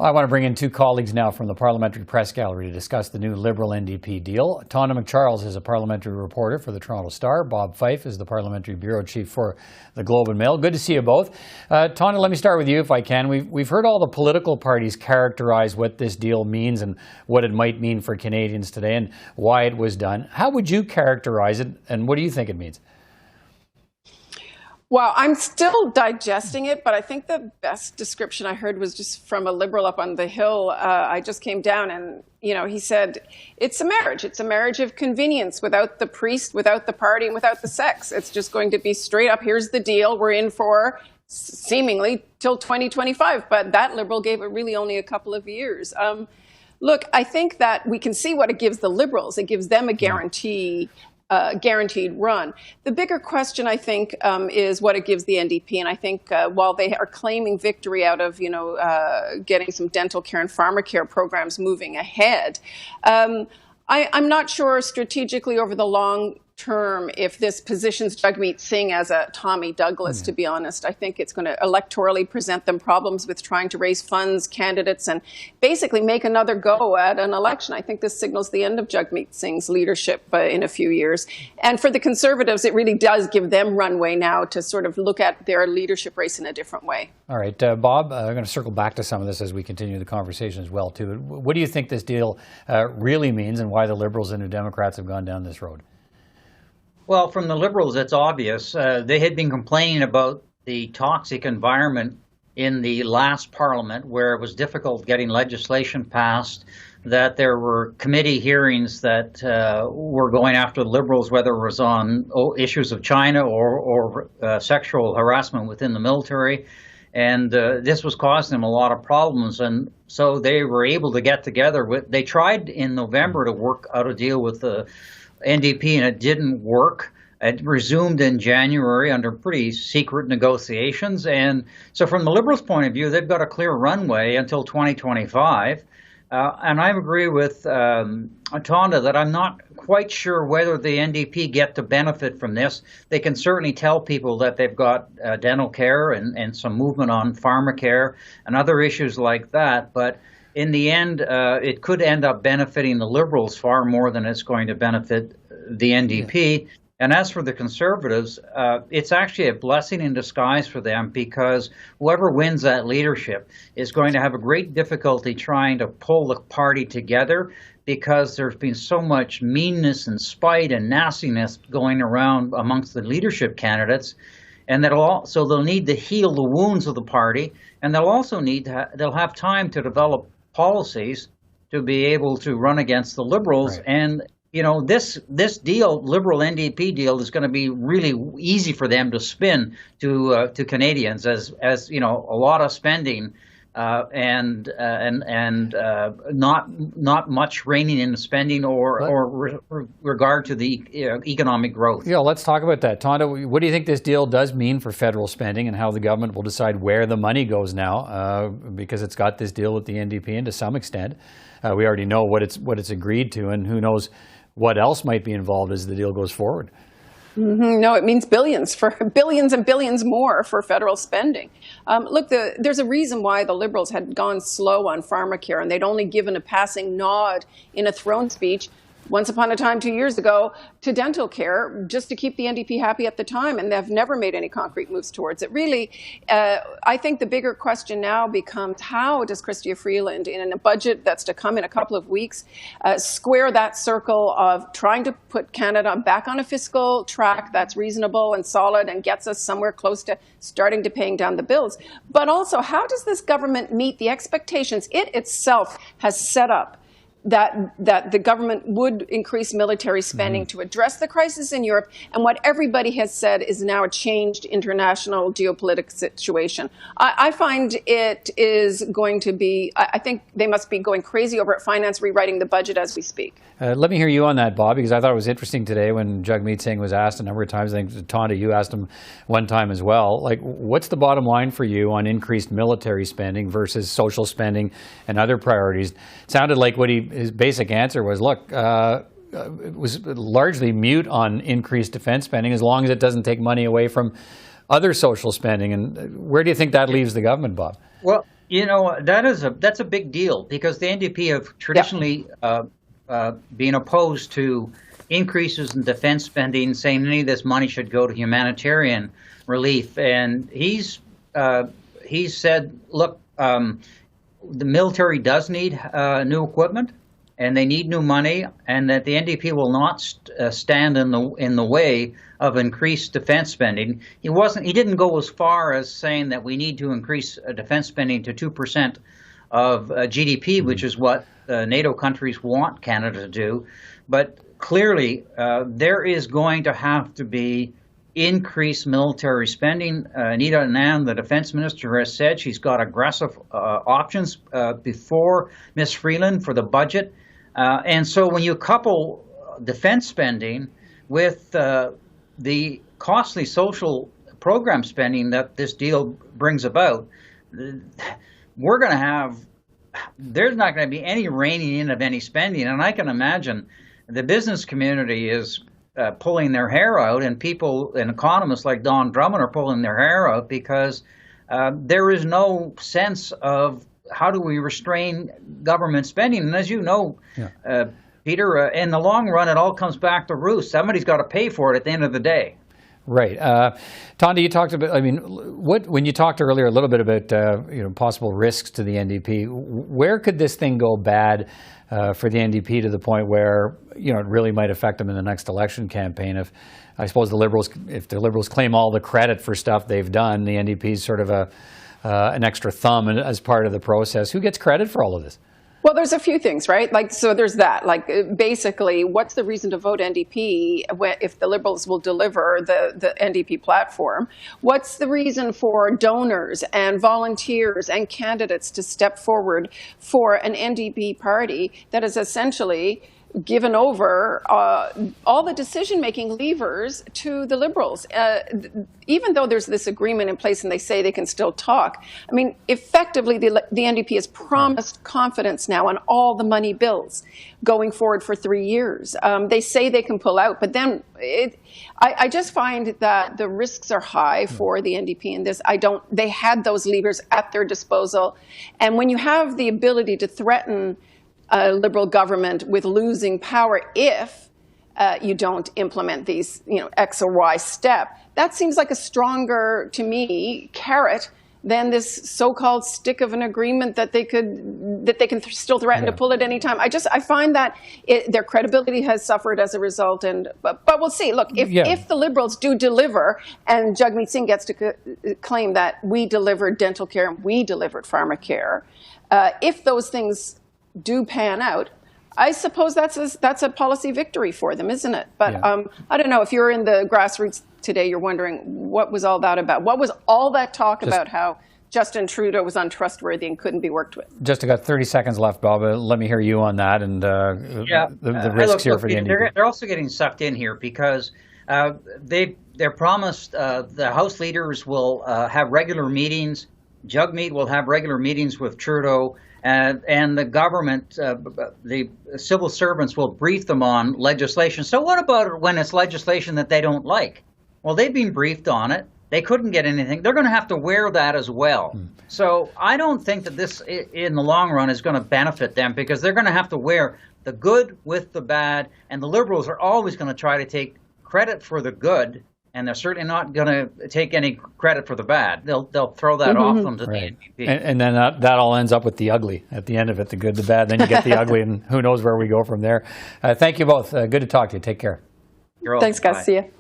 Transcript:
Well, I want to bring in two colleagues now from the Parliamentary Press Gallery to discuss the new Liberal-NDP deal. Tonda MacCharles is a parliamentary reporter for the Toronto Star. Bob Fife is the parliamentary bureau chief for the Globe and Mail. Good to see you both. Tonda, let me start with you if I can. We've heard all the political parties characterize what this deal means and what it might mean for Canadians today and why it was done. How would you characterize it, and what do you think it means? Well, I'm still digesting it, but I think the best description I heard was just from a Liberal up on the Hill. I just came down and, he said, it's a marriage. It's a marriage of convenience without the priest, without the party, and without the sex. It's just going to be straight up, here's the deal we're in for, seemingly till 2025. But that Liberal gave it really only a couple of years. Look, I think that we can see what it gives the Liberals. It gives them a guaranteed run. The bigger question, I think, is what it gives the NDP. And I think while they are claiming victory out of, getting some dental care and pharmacare programs moving ahead, I'm not sure strategically over the long term if this positions Jagmeet Singh as a Tommy Douglas, to be honest. I think it's going to electorally present them problems with trying to raise funds, candidates, and basically make another go at an election. I think this signals the end of Jagmeet Singh's leadership in a few years. And for the Conservatives, it really does give them runway now to sort of look at their leadership race in a different way. All right, Bob, I'm going to circle back to some of this as we continue the conversation as well, too. What do you think this deal really means and why the Liberals and New Democrats have gone down this road? Well, from the Liberals, it's obvious. They had been complaining about the toxic environment in the last Parliament, where it was difficult getting legislation passed, that there were committee hearings that were going after the Liberals, whether it was on issues of China or sexual harassment within the military. And this was causing them a lot of problems. And so they were able to get together. They tried in November to work out a deal with the NDP, and it didn't work. It resumed in January under pretty secret negotiations. And so from the Liberals' point of view, they've got a clear runway until 2025. And I agree with Tonda that I'm not quite sure whether the NDP get to benefit from this. They can certainly tell people that they've got dental care and some movement on pharmacare and other issues like that. But in the end, it could end up benefiting the Liberals far more than it's going to benefit the NDP. Yeah. And as for the Conservatives, it's actually a blessing in disguise for them, because whoever wins that leadership is going to have a great difficulty trying to pull the party together, because there's been so much meanness and spite and nastiness going around amongst the leadership candidates. And so they'll need to heal the wounds of the party, and they'll also they'll have time to develop policies to be able to run against the Liberals. Right. And this deal, Liberal-NDP deal, is going to be really easy for them to spin to Canadians as a lot of spending and not much reining in spending or regard to the economic growth. Yeah, let's talk about that. Tonda, what do you think this deal does mean for federal spending and how the government will decide where the money goes now? Because it's got this deal with the NDP, and to some extent, we already know what it's agreed to, and who knows what else might be involved as the deal goes forward. Mm-hmm. No, it means billions and billions more for federal spending. Look, there's a reason why the Liberals had gone slow on pharmacare, and they'd only given a passing nod in a throne speech once upon a time 2 years ago to dental care, just to keep the NDP happy at the time, and they've never made any concrete moves towards it. Really, I think the bigger question now becomes, how does Chrystia Freeland, in a budget that's to come in a couple of weeks, square that circle of trying to put Canada back on a fiscal track that's reasonable and solid and gets us somewhere close to starting to paying down the bills? But also, how does this government meet the expectations it itself has set up that the government would increase military spending to address the crisis in Europe and what everybody has said is now a changed international geopolitical situation? I find it is going to be, I think they must be going crazy over at Finance rewriting the budget as we speak. Let me hear you on that, Bob, because I thought it was interesting today when Jagmeet Singh was asked a number of times. I think, Tonda, you asked him one time as well. Like, what's the bottom line for you on increased military spending versus social spending and other priorities? It sounded like his basic answer was, look, it was largely mute on increased defense spending as long as it doesn't take money away from other social spending. And where do you think that leaves the government, Bob? Well, You know, that's a big deal because the NDP have traditionally been opposed to increases in defense spending, saying any of this money should go to humanitarian relief. And he's said, look, the military does need new equipment, and they need new money, and that the NDP will not stand in the way of increased defense spending. He didn't go as far as saying that we need to increase defense spending to 2% of GDP, which is what NATO countries want Canada to do. But clearly, there is going to have to be increased military spending. Anita Anand, the defense minister, has said she's got aggressive options before Ms. Freeland for the budget. And so when you couple defense spending with the costly social program spending that this deal brings about, there's not going to be any reining in of any spending. And I can imagine the business community is pulling their hair out, and people and economists like Don Drummond are pulling their hair out because there is no sense of how do we restrain government spending. And as you know, Peter, in the long run, it all comes back to roost. Somebody's got to pay for it at the end of the day. Right. Tonda, you talked about, when you talked earlier a little bit about possible risks to the NDP, where could this thing go bad for the NDP to the point where, it really might affect them in the next election campaign? If the Liberals claim all the credit for stuff they've done, the NDP is sort of an extra thumb as part of the process. Who gets credit for all of this? Well, there's a few things, right? So there's that. Basically, what's the reason to vote NDP if the Liberals will deliver the NDP platform? What's the reason for donors and volunteers and candidates to step forward for an NDP party that is essentially given over all the decision-making levers to the Liberals? Even though there's this agreement in place and they say they can still talk, effectively the NDP has promised confidence now on all the money bills going forward for 3 years. They say they can pull out, but then I just find that the risks are high for the NDP in this. They had those levers at their disposal, and when you have the ability to threaten a Liberal government with losing power if you don't implement these, X or Y step, that seems like a stronger, to me, carrot than this so-called stick of an agreement that they can still threaten to pull at any time. I find that their credibility has suffered as a result, but we'll see. Look, if the Liberals do deliver, and Jagmeet Singh gets to claim that we delivered dental care and we delivered pharmacare, if those things do pan out, I suppose that's a policy victory for them, isn't it? But I don't know, if you're in the grassroots today, you're wondering, what was all that about? What was all that talk about how Justin Trudeau was untrustworthy and couldn't be worked with? Just got 30 seconds left, Bob. Let me hear you on that and the risks here for the NDP. They're also getting sucked in here because they're promised the House leaders will have regular meetings. Jagmeet will have regular meetings with Trudeau. And the government, the civil servants will brief them on legislation. So what about when it's legislation that they don't like? Well, they've been briefed on it. They couldn't get anything. They're going to have to wear that as well. So I don't think that this, in the long run, is going to benefit them because they're going to have to wear the good with the bad. And the Liberals are always going to try to take credit for the good, and they're certainly not going to take any credit for the bad. They'll throw that off them to the NDP. And then that all ends up with the ugly at the end of it, the good, the bad. Then you get the ugly, and who knows where we go from there. Thank you both. Good to talk to you. Take care. Thanks, guys. Bye. See you.